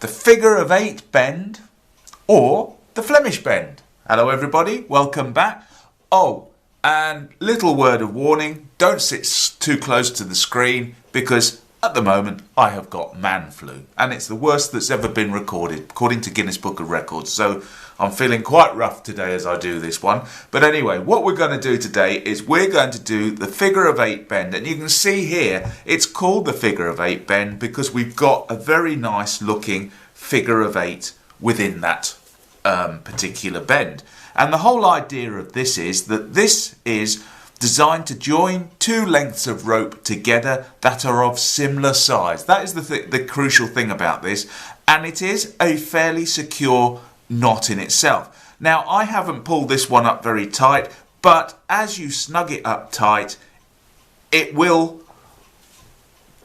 the figure of 8 bend or the Flemish bend. Hello everybody, welcome back. Oh, and little word of warning, don't sit too close to the screen because at the moment I have got man flu and it's the worst that's ever been recorded according to Guinness Book of Records. So I'm feeling quite rough today as I do this one. But anyway, what we're going to do today is we're going to do the figure of 8 bend. And you can see here, it's called the figure of 8 bend because we've got a very nice looking figure of 8 within that particular bend. And the whole idea of this is that this is designed to join two lengths of rope together that are of similar size. That is the crucial thing about this, and it is a fairly secure knot in itself. Now, I haven't pulled this one up very tight, but as you snug it up tight, it will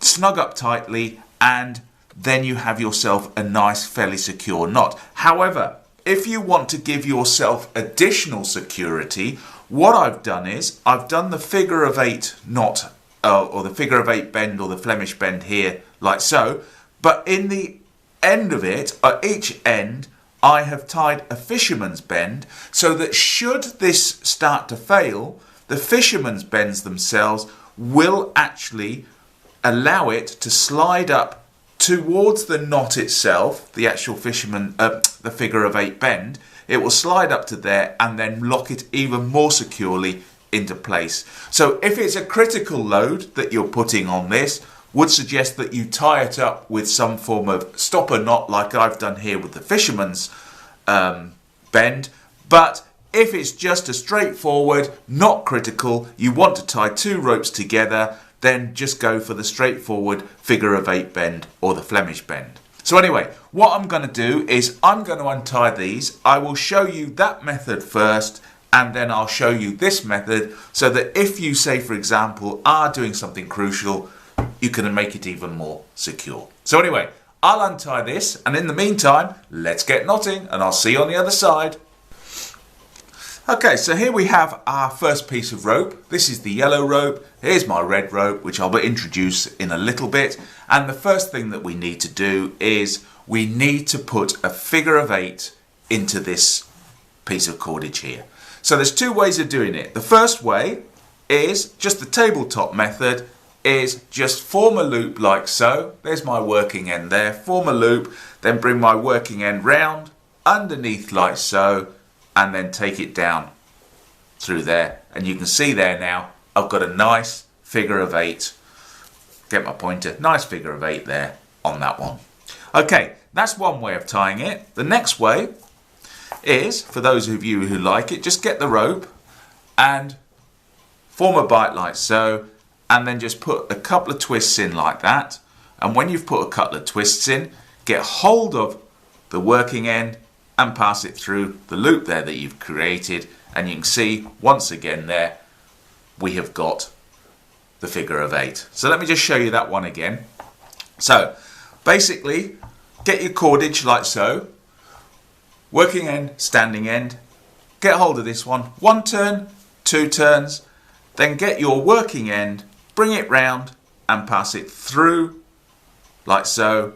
snug up tightly, and then you have yourself a nice, fairly secure knot. However, if you want to give yourself additional security, what I've done is I've done the figure of 8 knot or the figure of 8 bend or the Flemish bend here like so, but in the end of it, at each end, I have tied a fisherman's bend so that should this start to fail, the fisherman's bends themselves will actually allow it to slide up towards the knot itself, the actual the figure of 8 bend. It will slide up to there and then lock it even more securely into place. So if it's a critical load that you're putting on this, would suggest that you tie it up with some form of stopper knot like I've done here with the fisherman's bend. But if it's just a straightforward, not critical, you want to tie two ropes together, then just go for the straightforward figure of 8 bend or the Flemish bend. So anyway, what I'm going to do is I'm going to untie these. I will show you that method first and then I'll show you this method so that if you, say for example, are doing something crucial, you can make it even more secure. So anyway, I'll untie this and in the meantime, let's get knotting and I'll see you on the other side. Okay, so here we have our first piece of rope. This is the yellow rope. Here's my red rope, which I'll introduce in a little bit. And the first thing that we need to do is we need to put a figure of 8 into this piece of cordage here. So there's two ways of doing it. The first way is just the tabletop method, is just form a loop like so. There's my working end there. Form a loop, then bring my working end round, underneath like so, and then take it down through there. And you can see there now, I've got a nice figure of 8. Get my pointer. Nice figure of 8 there on that one. Okay, that's one way of tying it. The next way is, for those of you who like it, just get the rope and form a bight like so, and then just put a couple of twists in like that. And when you've put a couple of twists in, get hold of the working end and pass it through the loop there that you've created, and you can see once again there we have got the figure of 8. So let me just show you that one again. So basically get your cordage like so, working end, standing end, get hold of this one turn, 2 turns, then get your working end, bring it round and pass it through like so,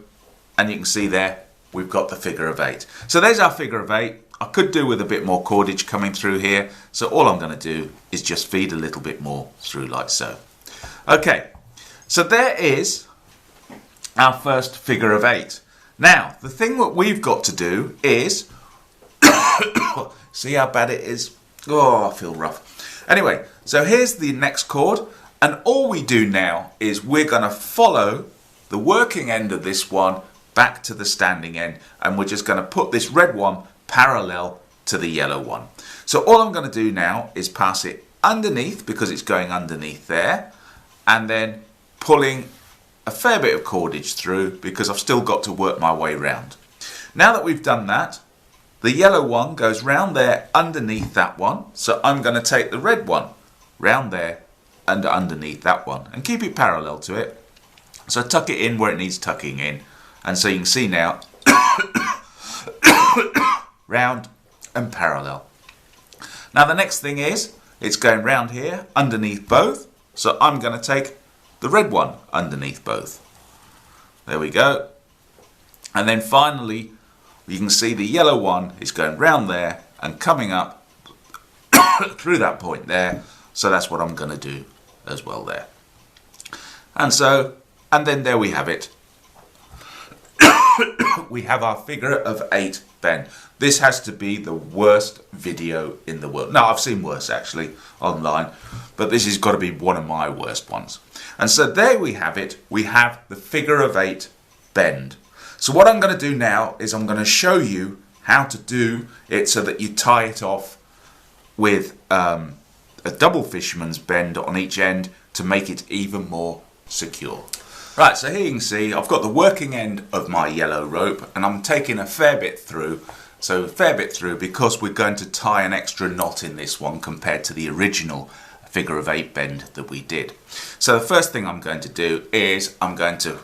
and you can see there we've got the figure of 8. So there's our figure of 8. I could do with a bit more cordage coming through here. So all I'm going to do is just feed a little bit more through like so. Okay, so there is our first figure of 8. Now, the thing that we've got to do is, see how bad it is? Oh, I feel rough. Anyway, so here's the next chord. And all we do now is we're going to follow the working end of this one back to the standing end, and we're just going to put this red one parallel to the yellow one. So all I'm going to do now is pass it underneath because it's going underneath there, and then pulling a fair bit of cordage through because I've still got to work my way round. Now that we've done that, the yellow one goes round there underneath that one, so I'm going to take the red one round there and underneath that one and keep it parallel to it. So tuck it in where it needs tucking in. And so you can see now, round and parallel. Now the next thing is, it's going round here, underneath both. So I'm going to take the red one underneath both. There we go. And then finally, you can see the yellow one is going round there and coming up through that point there. So that's what I'm going to do as well there. And then there we have it. We have our figure of 8 bend. This has to be the worst video in the world. No, I've seen worse actually online, but this has got to be one of my worst ones. And so there we have it. We have the figure of 8 bend. So what I'm going to do now is I'm going to show you how to do it so that you tie it off with a double fisherman's bend on each end to make it even more secure. Right, so here you can see I've got the working end of my yellow rope and I'm taking a fair bit through. So a fair bit through because we're going to tie an extra knot in this one compared to the original figure of 8 bend that we did. So the first thing I'm going to do is I'm going to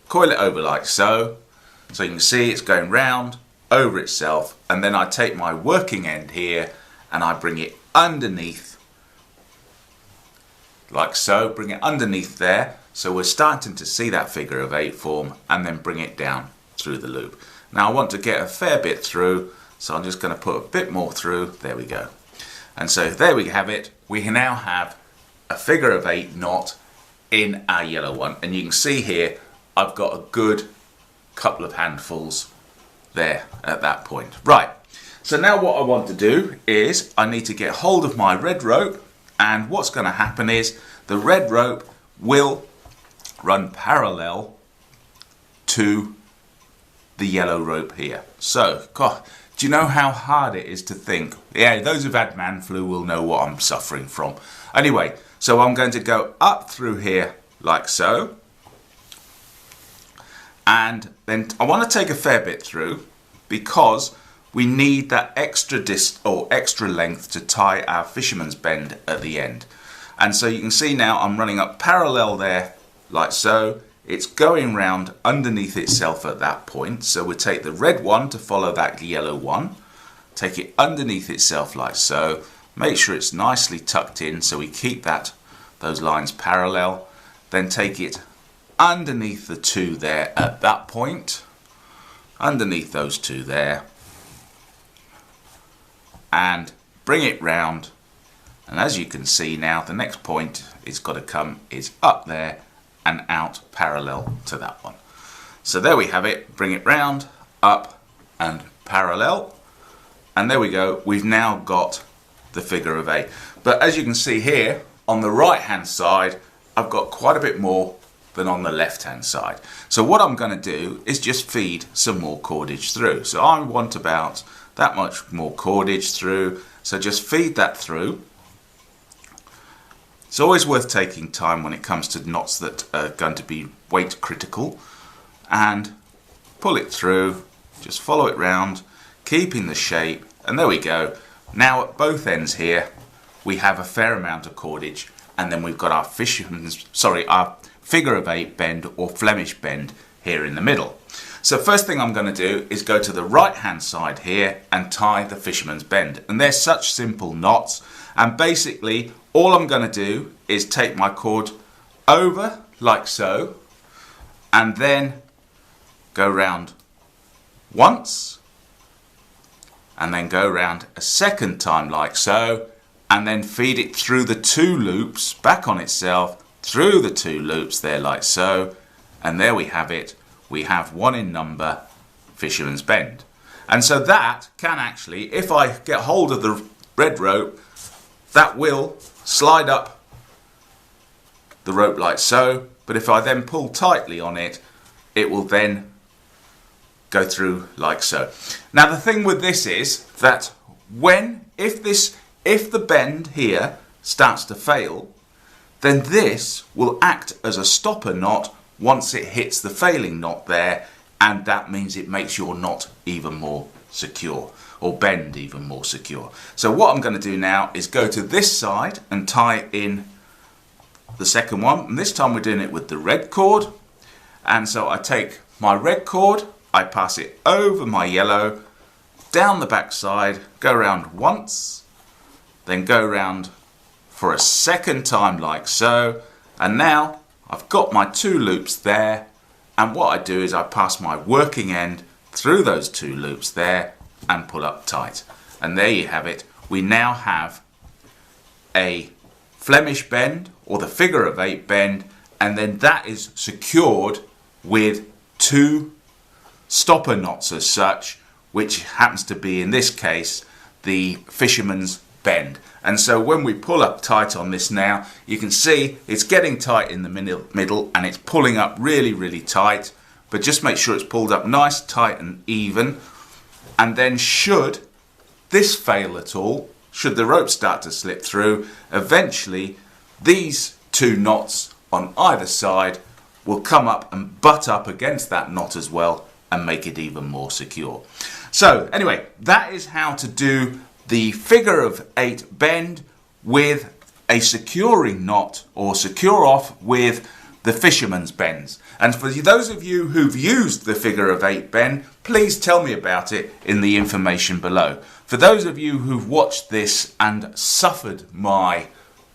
coil it over like so. So you can see it's going round over itself, and then I take my working end here and I bring it underneath like so, bring it underneath there. So we're starting to see that figure of 8 form, and then bring it down through the loop. Now I want to get a fair bit through, so I'm just going to put a bit more through. There we go. And so there we have it. We now have a figure of 8 knot in our yellow one, and you can see here I've got a good couple of handfuls there at that point. Right, so now what I want to do is I need to get hold of my red rope, and what's going to happen is the red rope will run parallel to the yellow rope here. So, God, do you know how hard it is to think? Yeah, those who've had man flu will know what I'm suffering from. Anyway, so I'm going to go up through here like so. And then I want to take a fair bit through because we need that extra length to tie our fisherman's bend at the end. And so you can see now I'm running up parallel there like so. It's going round underneath itself at that point. So we take the red one to follow that yellow one, take it underneath itself like so, make sure it's nicely tucked in so we keep those lines parallel, then take it underneath the two there at that point, underneath those two there, and bring it round. And as you can see now, the next point it's got to come is up there and out parallel to that one. So there we have it. Bring it round, up and parallel, and there we go. We've now got the figure of 8. But as you can see here on the right hand side, I've got quite a bit more than on the left hand side. So what I'm going to do is just feed some more cordage through. So I want about that much more cordage through, so just feed that through. It's always worth taking time when it comes to knots that are going to be weight critical, and pull it through, just follow it round, keeping the shape, and there we go. Now at both ends here we have a fair amount of cordage, and then we've got our our figure of 8 bend or Flemish bend here in the middle. So first thing I'm going to do is go to the right hand side here and tie the fisherman's bend, and they're such simple knots, and basically all I'm going to do is take my cord over like so, and then go round once, and then go round a second time like so, and then feed it through the 2 loops back on itself, through the 2 loops there like so, and there we have it. We have 1 in number fisherman's bend. And so that can actually, if I get hold of the red rope, that will slide up the rope like so, but if I then pull tightly on it, it will then go through like so. Now the thing with this is that if the bend here starts to fail, then this will act as a stopper knot once it hits the failing knot there, and that means it makes your knot even more secure, or bend even more secure. So what I'm going to do now is go to this side and tie in the second one, and this time we're doing it with the red cord. And so I take my red cord, I pass it over my yellow, down the back side, go around once, then go around for a second time like so, and now I've got my 2 loops there, And what I do is I pass my working end through those 2 loops there and pull up tight. And there you have it. We now have a Flemish bend, or the figure of 8 bend, and then that is secured with 2 stopper knots as such, which happens to be in this case the fisherman's bend. And so when we pull up tight on this now, you can see it's getting tight in the middle and it's pulling up really tight, but just make sure it's pulled up nice, tight and even. And then should this fail at all, should the rope start to slip through, eventually these 2 knots on either side will come up and butt up against that knot as well and make it even more secure. So anyway, that is how to do the figure of 8 bend with a securing knot, or secure off with the fisherman's bends. And for those of you who've used the figure of 8 bend, please tell me about it in the information below. For those of you who've watched this and suffered my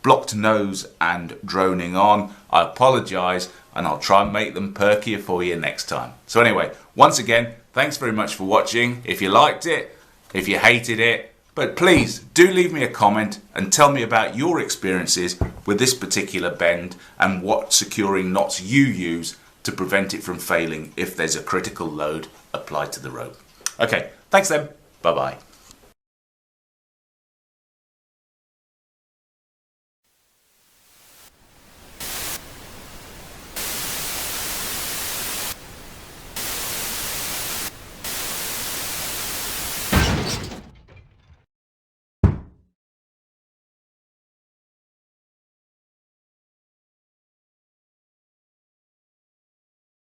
blocked nose and droning on, I apologise, and I'll try and make them perkier for you next time. So anyway, once again, thanks very much for watching. If you liked it, if you hated it, but please do leave me a comment and tell me about your experiences with this particular bend and what securing knots you use to prevent it from failing if there's a critical load applied to the rope. Okay, thanks then. Bye bye.